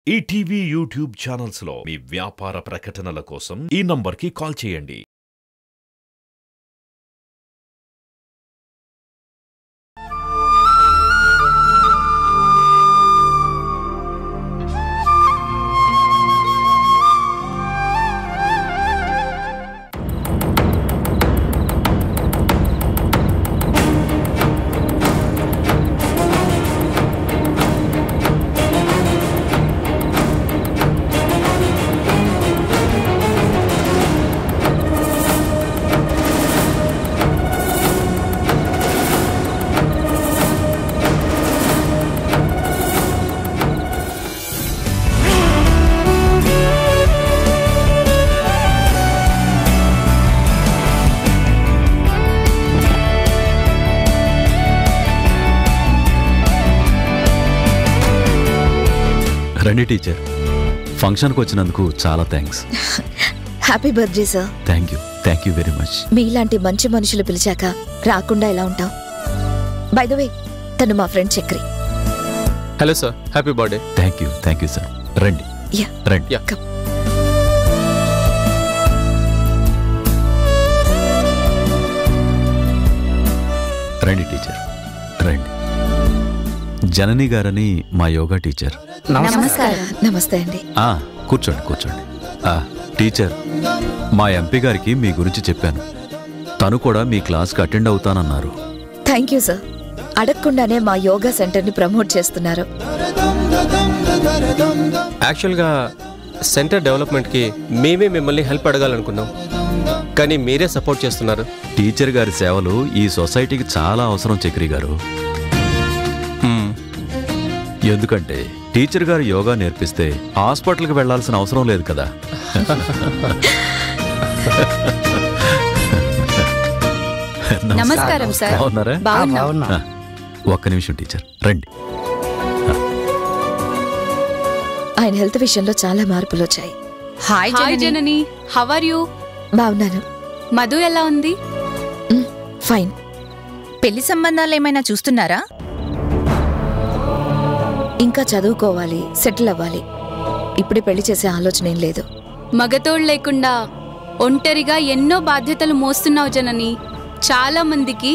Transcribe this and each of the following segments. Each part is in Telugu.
ఈటీవీ యూట్యూబ్ ఛానల్స్ లో మీ వ్యాపార ప్రకటనల కోసం ఈ నంబర్కి కాల్ చేయండి. రండి టీచర్, ఫంక్షన్కి వచ్చినందుకు చాలా thanks. Happy birthday sir. Thank you very much. మీలాంటి మంచి మనుషులు పిలిచాక రాకుండా ఎలా ఉంటాం? బై ద వే, తను మా friend Chakri. Hello sir, happy birthday. Thank you sir. రండి రండి. రండి టీచర్ రండి. జనని గారని మా యోగా టీచర్. నమస్తే అండి. కూర్చోండి. టీచర్, మా ఎంపీ గారికి మీ గురించి చెప్పాను. తను కూడా మీ క్లాస్కి అటెండ్ అవుతానన్నారు. Thank you sir. అడగకుండానే మా యోగా సెంటర్ని ప్రమోట్ చేస్తున్నారు. యాక్చువల్గా సెంటర్ డెవలప్మెంట్కి మేమే మిమ్మల్ని హెల్ప్ అడగాలనుకున్నాం, కానీ మీరే సపోర్ట్ చేస్తున్నారు. టీచర్ గారి సేవలు ఈ సొసైటీకి చాలా అవసరం చక్రి గారు. ఎందుకంటే టీచర్ గారు యోగా నేర్పిస్తే హాస్పిటల్కి వెళ్లాల్సిన అవసరం లేదు కదా. నమస్కారం సార్. బాగున్నారా? ఒక్క నిమిషం టీచర్, రండి. ఆయన హెల్త్ విషయంలో చాలా మార్పులు వచ్చాయి. Hi Janani, how are you? బాగున్నాను. మధు ఎలా ఉంది? ఫైన్. పెళ్లి సంబంధాలు ఏమైనా చూస్తున్నారా? ఇంకా చదువుకోవాలి, సెటిల్ అవ్వాలి. ఇప్పుడే పెళ్లి చేసే ఆలోచన ఏం లేదు. మగతోడు లేకుండా ఒంటరిగా ఎన్నో బాధ్యతలు మోస్తున్నావు జనని. చాలా మందికి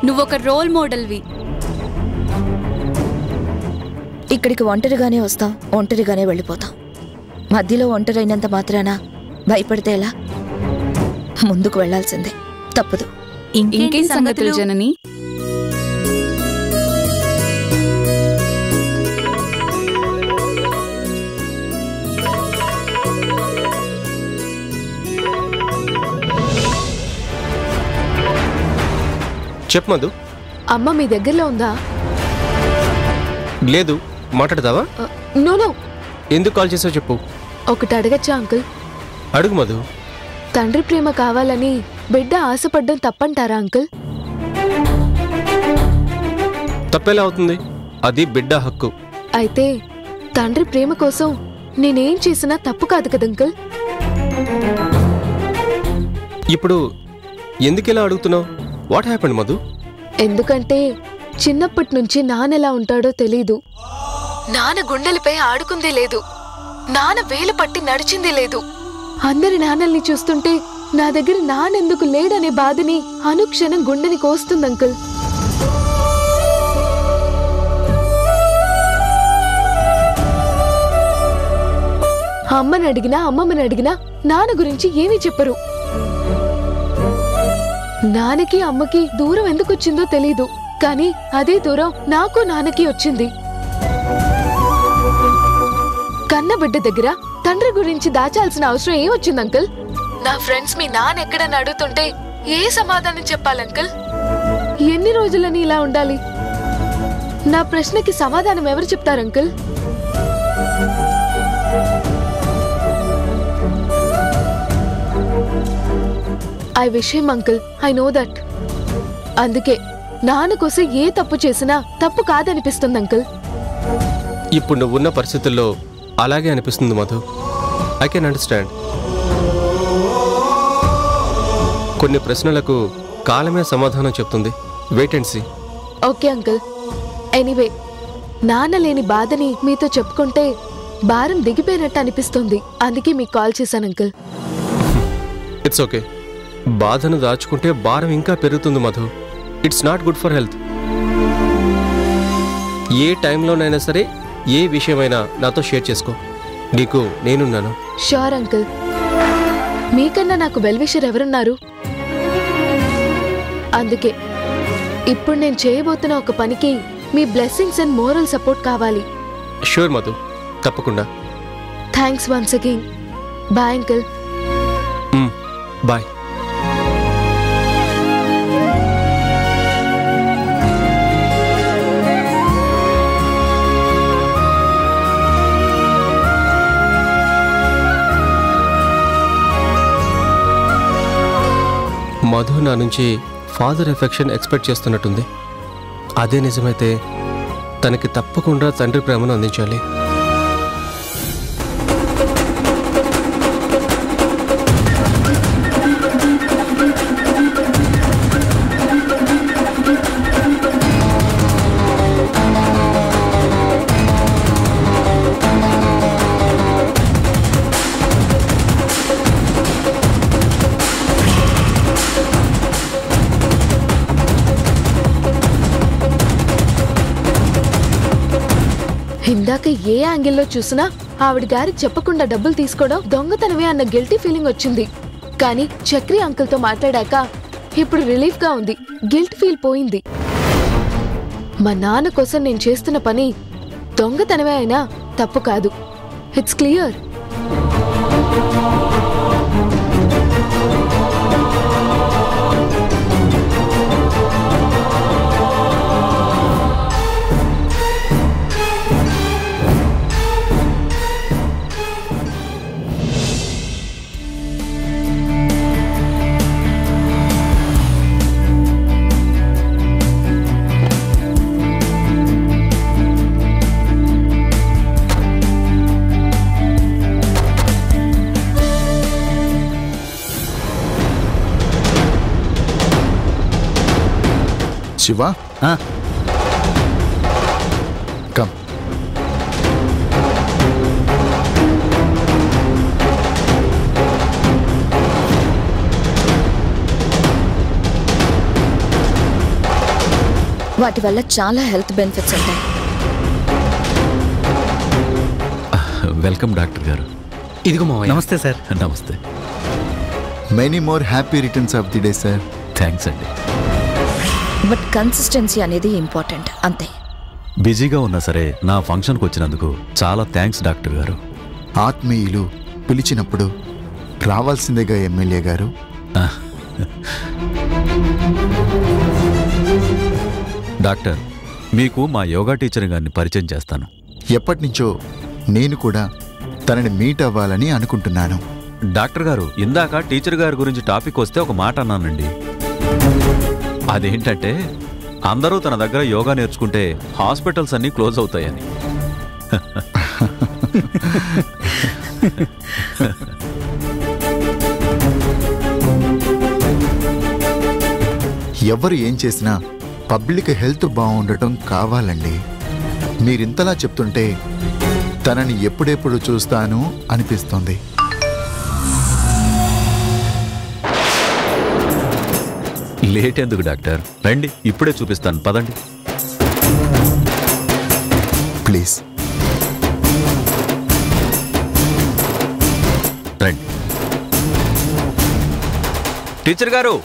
నువ్వొక రోల్ మోడల్వి. ఇక్కడికి ఒంటరిగానే వస్తాం, ఒంటరిగానే వెళ్ళిపోతాం. మధ్యలో ఒంటరైనంత మాత్రాన భయపడితే ఎలా? ముందుకు వెళ్లాల్సిందే, తప్పదు. ఇంకేం సంగతులు జనని? చెప్పు మధు. అమ్మ మీ దగ్గరలో ఉందా? లేదు, మాట్లాడతావా? నో. ఎందుకు కాల్ చేసావు చెప్పు. ఒకటి అడగచ్చా అంకుల్? అడుగు మధు. తండ్రి ప్రేమ కావాలని బిడ్డ ఆశపడ్డం తప్పంటారా అంకుల్? తప్పేలా అవుతుంది? అది బిడ్డ హక్కు. అయితే తండ్రి ప్రేమ కోసం నేనేం చేసినా తప్పు కాదు కదా అంకుల్? ఇప్పుడు ఎందుకెలా అడుగుతున్నావు? What happened Madhu? ఎందుకంటే చిన్నప్పటి నుంచి నాన్నెలా ఉంటాడో తెలీదు. నాన్న గుండెలపై ఆడుకుందే లేదు, నాన్న వేలు పట్టి నడిచిందే లేదు. అందరి నాన్నల్ని చూస్తుంటే నా దగ్గర నాన్నెందుకు లేడనే బాధని అనుక్షణం గుండెని కోస్తుంది అంకుల్. అమ్మని అడిగినా అమ్మమ్మని అడిగినా నాన్న గురించి ఏమీ చెప్పరు. నాన్నకి అమ్మకి దూరం ఎందుకు వచ్చిందో తెలీదు, కానీ అదే దూరం నాకు నాన్నకి వచ్చింది. కన్నబిడ్డ దగ్గర తండ్రి గురించి దాచాల్సిన అవసరం ఏమొచ్చింది అంకుల్? నా ఫ్రెండ్స్ మీ నాన్న ఎక్కడని అడుగుతుంటే ఏ సమాధానం చెప్పాలి అంకుల్? ఎన్ని రోజులని ఇలా ఉండాలి? నా ప్రశ్నకి సమాధానం ఎవరు చెప్తారు uncle? I wish him uncle, I know that. అందుకే నాన్న కోసం ఏ తప్పు చేసినా తప్పు కాదనిపిస్తుంది అంకుల్. ఇప్పుడు నువ్వున్న పరిస్థితుల్లో అలాగే అనిపిస్తుంది మధు. I can understand. కొన్ని ప్రశ్నలకు కాలమే సమాధానం చెప్తుంది. Wait and see. Okay uncle. Anyway, నాన్న లేని బాధని మీతో చెప్పుకుంటే భారం దిగిపోయినట్టు అనిపిస్తుంది. అందుకే మీకు కాల్ చేశాను అంకుల్. It's okay. బాధను దాచుకుంటే భారం ఇంకా పెరుగుతుంది Madhu. It's not good for health. ఏ టైంలోనైనా సరే ఏ విషయమైనా నాతో షేర్ చేసుకో. నీకు నేనున్నాను. Sure uncle. మీకన్నా నాకు వెల్ విషర్ ఎవరున్నారు? అందుకే ఇప్పుడు నేను చేయబోతున్న ఒక పనికి మీ బ్లెస్సింగ్స్ అండ్ మోరల్ సపోర్ట్ కావాలి. షూర్ మధు, తప్పకుండా. Thanks once again. Bye uncle. Bye. Madhu నా నుంచి ఫాదర్ ఎఫెక్షన్ ఎక్స్పెక్ట్ చేస్తున్నట్టుంది. అదే నిజమైతే తనకి తప్పకుండా తండ్రి ప్రేమను అందించాలి. ఇందాక ఏ యాంగిల్లో చూసినా ఆవిడ గారి చెప్పకుండా డబ్బులు తీసుకోవడం దొంగతనమే అన్న గిల్టీ ఫీలింగ్ వచ్చింది. కానీ చక్రి అంకుల్ తో మాట్లాడాక ఇప్పుడు రిలీఫ్ గా ఉంది. గిల్ట్ ఫీల్ పోయింది. మా నాన్న కోసం నేను చేస్తున్న పని దొంగతనమే అయినా తప్పు కాదు. It's clear. శివా, కమ్. వాటి వల్ల చాలా హెల్త్ బెనిఫిట్స్ ఉంటాయి. వెల్కమ్ డాక్టర్ గారు. ఇదిగో మావయ్య. నమస్తే సార్. నమస్తే. Many more happy returns of the day sir. Thanks అండి. బట్ కన్సిస్టెన్సీ అనేది ఇంపార్టెంట్, అంతే. బిజీగా ఉన్నా సరే నా ఫంక్షన్కి వచ్చినందుకు చాలా థ్యాంక్స్ డాక్టర్ గారు. ఆత్మీయులు పిలిచినప్పుడు రావాల్సిందేగా ఎమ్మెల్యే గారు. డాక్టర్, మీకు మా యోగా టీచర్ గారిని పరిచయం చేస్తాను. ఎప్పటినుంచో నేను కూడా తనని మీట్ అవ్వాలని అనుకుంటున్నాను. డాక్టర్ గారు, ఇందాక టీచర్ గారి గురించి టాపిక్ వస్తే ఒక మాట అన్నానండి. అదేంటంటే అందరూ తన దగ్గర యోగా నేర్చుకుంటే హాస్పిటల్స్ అన్నీ క్లోజ్ అవుతాయని. ఎవరు ఏం చేసినా పబ్లిక్ హెల్త్ బాగుండటం కావాలండి. మీరింతలా చెప్తుంటే తనని ఎప్పుడెప్పుడు చూస్తాను అనిపిస్తుంది. లేట్ ఎందుకు డాక్టర్, రండి ఇప్పుడే చూపిస్తాను, పదండి. ప్లీజ్ రండి. టీచర్ గారు,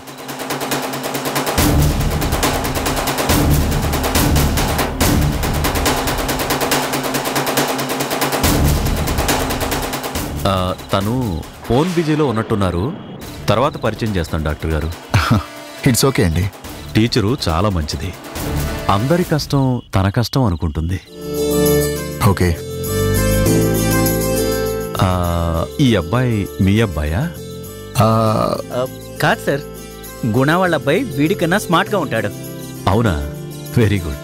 తను ఫోన్ బిజీలో ఉన్నట్టున్నారు. తర్వాత పరిచయం చేస్తాను డాక్టర్ గారు. ఇట్స్ ఓకే అండి. టీచరు చాలా మంచిది. అందరి కష్టం తన కష్టం అనుకుంటుంది. ఓకే. ఈ అబ్బాయి మీ అబ్బాయా? కాదు సార్, గుణ వాళ్ళ అబ్బాయి వీడికన్నా స్మార్ట్గా ఉంటాడు. అవునా? Very good.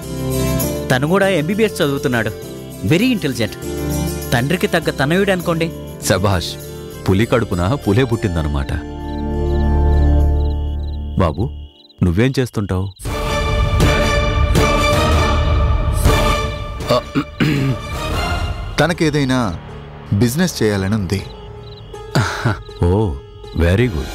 తను కూడా ఎంబీబీఎస్ చదువుతున్నాడు. Very intelligent. తండ్రికి తగ్గ తనయుడు అనుకోండి. శభాష్. పులి కడుపున పులే పుట్టిందనమాట. బాబు, నువ్వేం చేస్తుంటావు? తనకేదైనా బిజినెస్ చేయాలని ఉంది. ఓ వెరీ గుడ్.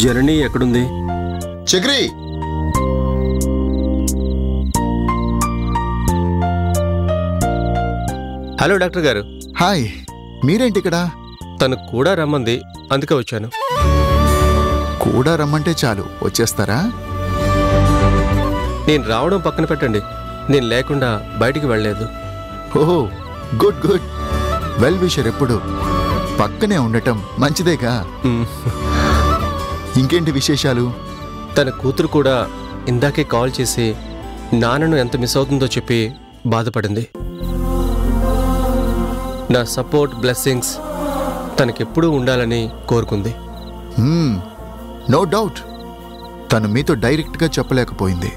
జర్నీ ఎక్కడుంది? చక్రి, హలో డాక్టర్ గారు. హాయ్. మీరేంటి ఇక్కడ? తను కూడా రమ్మంది, అందుకే వచ్చాను. కూడా రమ్మంటే చాలు వచ్చేస్తారా? నేను రావడం పక్కన పెట్టండి, నేను లేకుండా బయటికి వెళ్ళలేదు. ఓహో, గుడ్ గుడ్. వెల్ విషర్ ఎప్పుడు పక్కనే ఉండటం మంచిదేగా. ఇంకేంటి విశేషాలు? తన కూతురు కూడా ఇందాకే కాల్ చేసి నాన్నను ఎంత మిస్ అవుతుందో చెప్పి బాధపడింది. నా సపోర్ట్, బ్లెస్సింగ్స్ తనకెప్పుడూ ఉండాలని కోరుకుంది. No doubt. తను మీతో డైరెక్ట్గా చెప్పలేకపోయింది,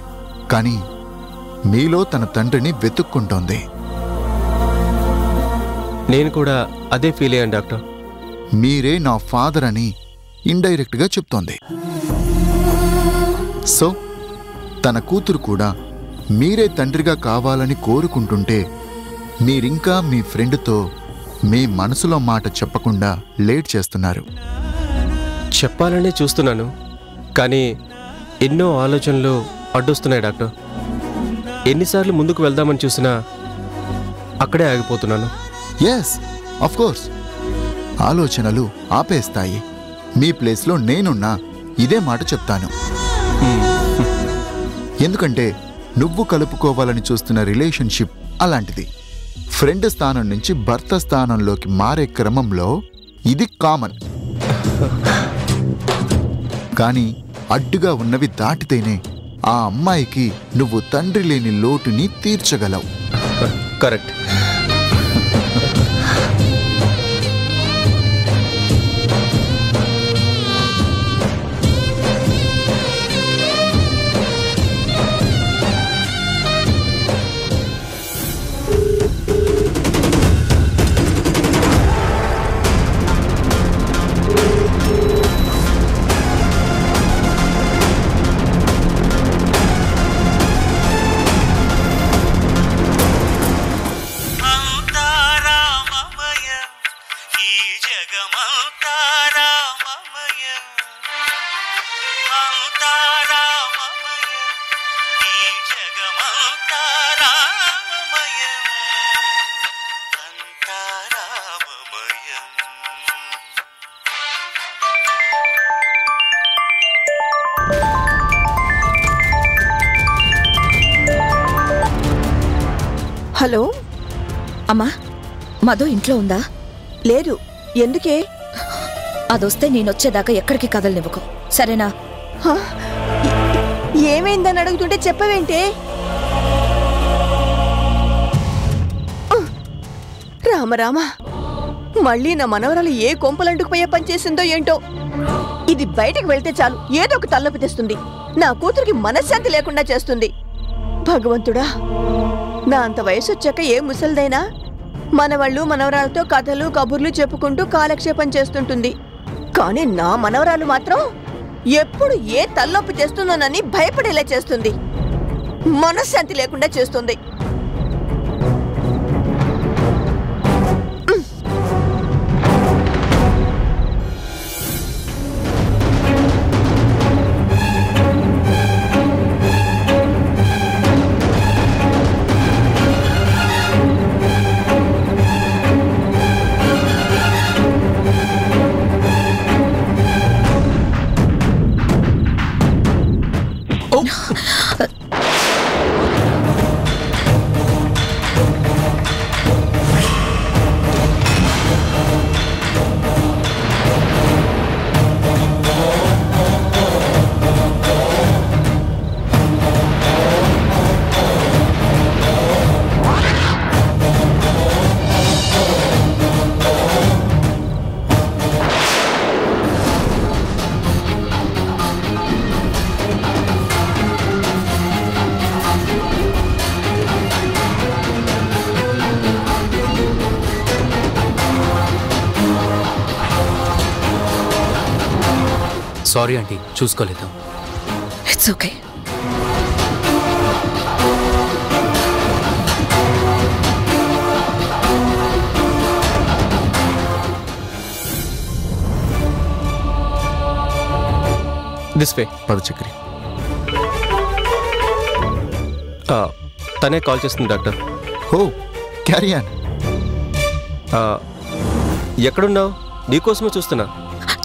కానీ మీలో తన తండ్రిని వెతుక్కుంటోంది. నేను కూడా అదే ఫీల్ అయ్యాను డాక్టర్. మీరే నా ఫాదర్ అని ఇండైరెక్ట్గా చెప్తోంది. సో తన కూతురు కూడా మీరే తండ్రిగా కావాలని కోరుకుంటుంటే మీరింకా మీ ఫ్రెండ్తో మీ మనసులో మాట చెప్పకుండా లేట్ చేస్తున్నారు. చెప్పాలనే చూస్తున్నాను, కానీ ఎన్నో ఆలోచనలు అడ్డొస్తున్నాయి డాక్టర్. ఎన్నిసార్లు ముందుకు వెళ్దామని చూసినా అక్కడే ఆగిపోతున్నాను. Yes, of course. ఆలోచనలు ఆపేస్తాయి. మీ ప్లేస్లో నేనున్నా ఇదే మాట చెప్తాను. ఎందుకంటే నువ్వు కలుపుకోవాలని చూస్తున్న రిలేషన్షిప్ అలాంటిది. ఫ్రెండ్ స్థానం నుంచి భర్త స్థానంలోకి మారే క్రమంలో ఇది కామన్. కానీ అడ్డుగా ఉన్నవి దాటితేనే ఆ అమ్మాయికి నువ్వు తండ్రి లేని లోటుని తీర్చగలవు. కరెక్ట్. హలో అమ్మా, మధు ఇంట్లో ఉందా? లేదు. ఎందుకే? అదొస్తే నేనొచ్చేదాకా ఎక్కడికి కదలనివ్వకు, సరేనా? ఏమైందని అడుగుతుంటే చెప్పవేంటే? రామరామ, మళ్ళీ నా మనవరాలు ఏ కొంపలంటుకుపోయే పనిచేసిందో ఏంటో. ఇది బయటకు వెళ్తే చాలు ఏదో ఒక తలనొప్పి తెస్తుంది. నా కూతురికి మనశ్శాంతి లేకుండా చేస్తుంది. భగవంతుడా, నా అంత వయసు వచ్చాక ఏ ముసలిదైనా మనవాళ్ళు మనవరాలతో కథలు కబుర్లు చెప్పుకుంటూ కాలక్షేపం చేస్తుంటుంది. కానీ నా మనవరాలు మాత్రం ఎప్పుడు ఏ తలనొప్పి తెస్తుందోనని భయపడేలా చేస్తుంది. మనశ్శాంతి లేకుండా చేస్తుంది. సారీ ఆంటీ, చూసుకోలేదు. It's okay. This way. పద చక్రి. తనే కాల్ చేస్తుంది డాక్టర్. హో, క్యారియాన్. ఎక్కడున్నావు? నీకోసమే చూస్తున్నా.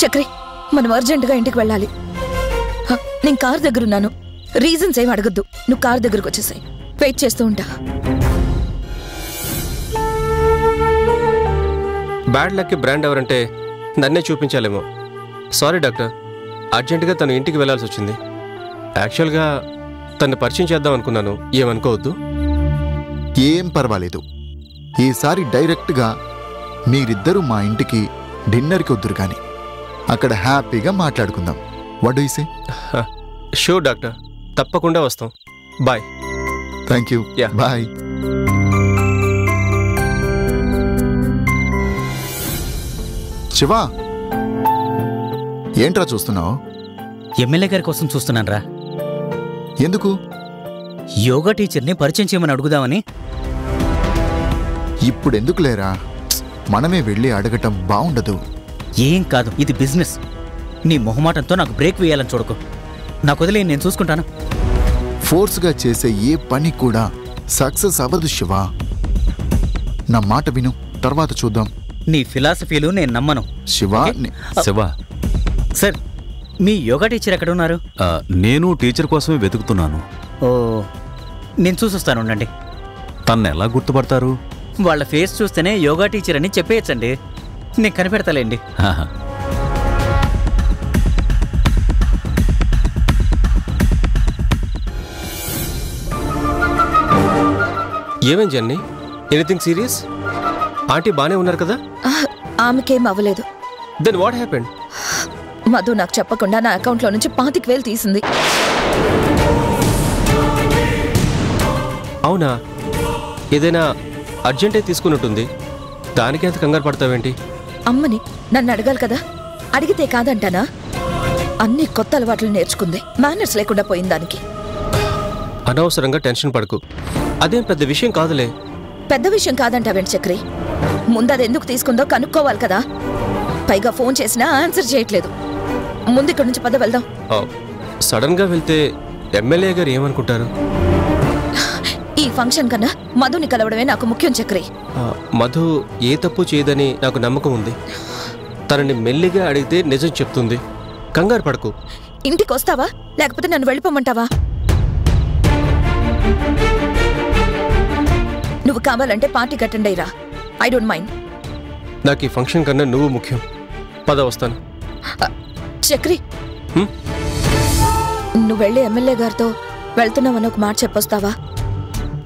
చక్రి, మనం అర్జెంటుగా ఇంటికి వెళ్ళాలి. నేను కార్ దగ్గరున్నాను. రీజన్స్ ఏం అడగద్దు. నువ్వు కార్ దగ్గరకు వచ్చేసాయి. వెయిట్ చేస్తూ ఉంటా. బ్యాడ్ లక్కి బ్రాండ్ ఎవరంటే నన్నే చూపించాలేమో. సారీ డాక్టర్, అర్జెంటుగా తను ఇంటికి వెళ్ళాల్సి వచ్చింది. యాక్చువల్గా తను పరిచయం చేద్దాం అనుకున్నాను, ఏమనుకోవద్దు. ఏం పర్వాలేదు. ఈసారి డైరెక్ట్గా మీరిద్దరూ మా ఇంటికి డిన్నర్కి వద్దురు కానీ అక్కడ హ్యాపీగా మాట్లాడుకుందాం. What do you say? Sure doctor, తప్పకుండా వస్తాం. Bye. Thank you. Bye. Shiva, ఏంట్రా చూస్తున్నావు? ఎమ్మెల్యే గారి కోసం చూస్తున్నాను రా. ఎందుకు? యోగా టీచర్ని పరిచయం చేయమని అడుగుదామని. ఇప్పుడెందుకు లేరా, మనమే వెళ్ళి అడగటం బాగుండదు. ఏం కాదు, ఇది బిజినెస్. నీ మొహమాటంతో నాకు బ్రేక్ వేయాలని చూడకు. నాకు వదిలే, నేను చూసుకుంటాను. ఫోర్స్గా చేసే ఏ పని కూడా సక్సెస్ అవ్వదు శివా. నా మాట విను, తర్వాత చూద్దాం. నీ ఫిలాసఫీలు నేను నమ్మను. శివా. శివ, సార్, మీ యోగా టీచర్ ఎక్కడ ఉన్నారు? నేను టీచర్ కోసమే వెతుకుతున్నాను. ఓ, నేను చూసొస్తాను, ఉండండి. తన్ను ఎలా గుర్తుపడతారు? వాళ్ళ ఫేస్ చూస్తేనే యోగా టీచర్ అని చెప్పేయచ్చండి. నేను కనిపెడతాలేండి. ఏమేం జన్ని? Anything serious? ఆంటీ బానే ఉన్నారు కదా? ఆమెకేం అవ్వలేదు. Then what happened? మధు నాకు చెప్పకుండా నా అకౌంట్లో నుంచి 25,000 తీసింది. అవునా? ఏదైనా అర్జెంటే తీసుకున్నట్టుంది. దానికి ఎంత కంగారు పడతావేంటి? అమ్మని నన్ను అడగాలి కదా. అడిగితే కాదంటానా? అన్ని కొత్త అలవాట్లు నేర్చుకుంది. మేనర్స్ లేకుండా పోయింది దానికి. అనవసరంగా టెన్షన్ పడకు. అదేం పెద్ద విషయం కాదులే. పెద్ద విషయం కాదంటావేంటి చక్రి? ముందు అది ఎందుకు తీసుకుందో కనుక్కోవాలి కదా. పైగా ఫోన్ చేసినా ఆన్సర్ చేయట్లేదు. ముందు ఇక్కడి నుంచి పద, వెళ్దాం. సడన్ గా వెళ్తే ఎమ్మెల్యే గారు ఏమనుకుంటారు? ఈ ఫంక్షన్ కన్నా మధుని కలవడమే నాకు ముఖ్యం చక్రి. మధు ఏ తప్పు చేయదని నాకు నమ్మకం ఉంది. తనని మెల్లిగా అడిగితే నిజం చెప్తుంది. కంగారు పడకు. ఇంటికి వస్తావా లేకపోతే నన్ను వెళ్ళిపోమంటావా? నువ్వు కావాలంటే పార్టీకి అటెండ్ అయ్యిరా. I don't mind. నాకు ఈ ఫంక్షన్ కన్నా నువ్వు ముఖ్యం. పద, వస్తాను. చక్రి, నువ్వు వెళ్ళి ఎమ్మెల్యే గారితో వెళ్తున్నావని ఒక మాట చెప్పొస్తావా?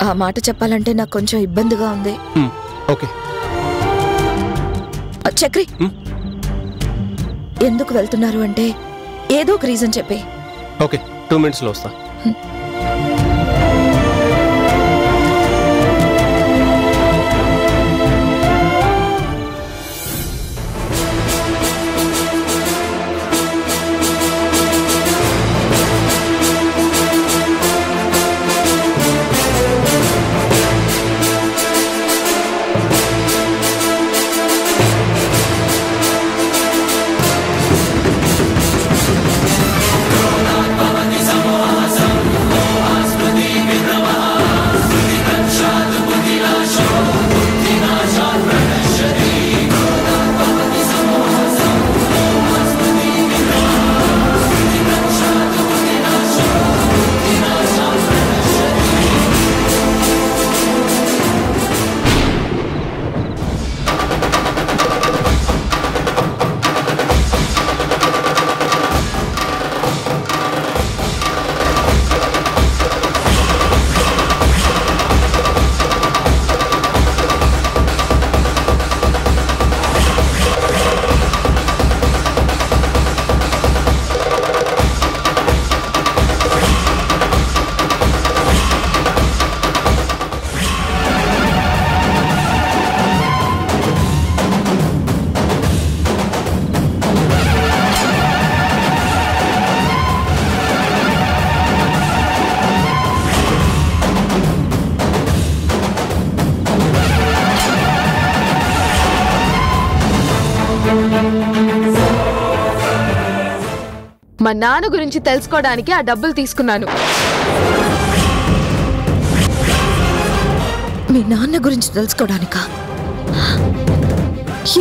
ఆ మాట చెప్పాలంటే నాకు కొంచెం ఇబ్బందిగా ఉంది. ఓకే. చక్రి, ఎందుకు వెళ్తున్నారు అంటే ఏదో ఒక రీజన్ చెప్పే. ఓకే, 2 minutesలో వస్తా. మా నాన్న గురించి తెలుసుకోవడానికి ఆ డబ్బులు తీసుకున్నాను. మీ నాన్న గురించి తెలుసుకోవడానికా?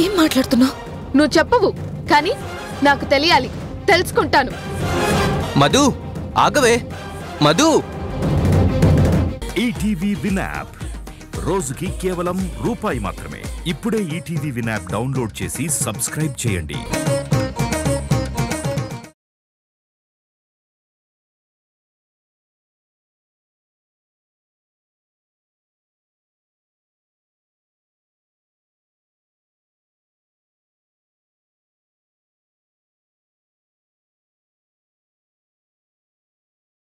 ఏం మాట్లాడుతున్నావు? నువ్వు చెప్పవు, కానీ నాకు తెలియాలి, తెలుసుకుంటాను. మధు ఆగవే, మధు. ఈటీవీ విన్ యాప్ రోజుకి కేవలం రూపాయి మాత్రమే. ఇప్పుడే ఈటీవీ విన్ యాప్ డౌన్లోడ్ చేసి సబ్స్క్రైబ్ చేయండి.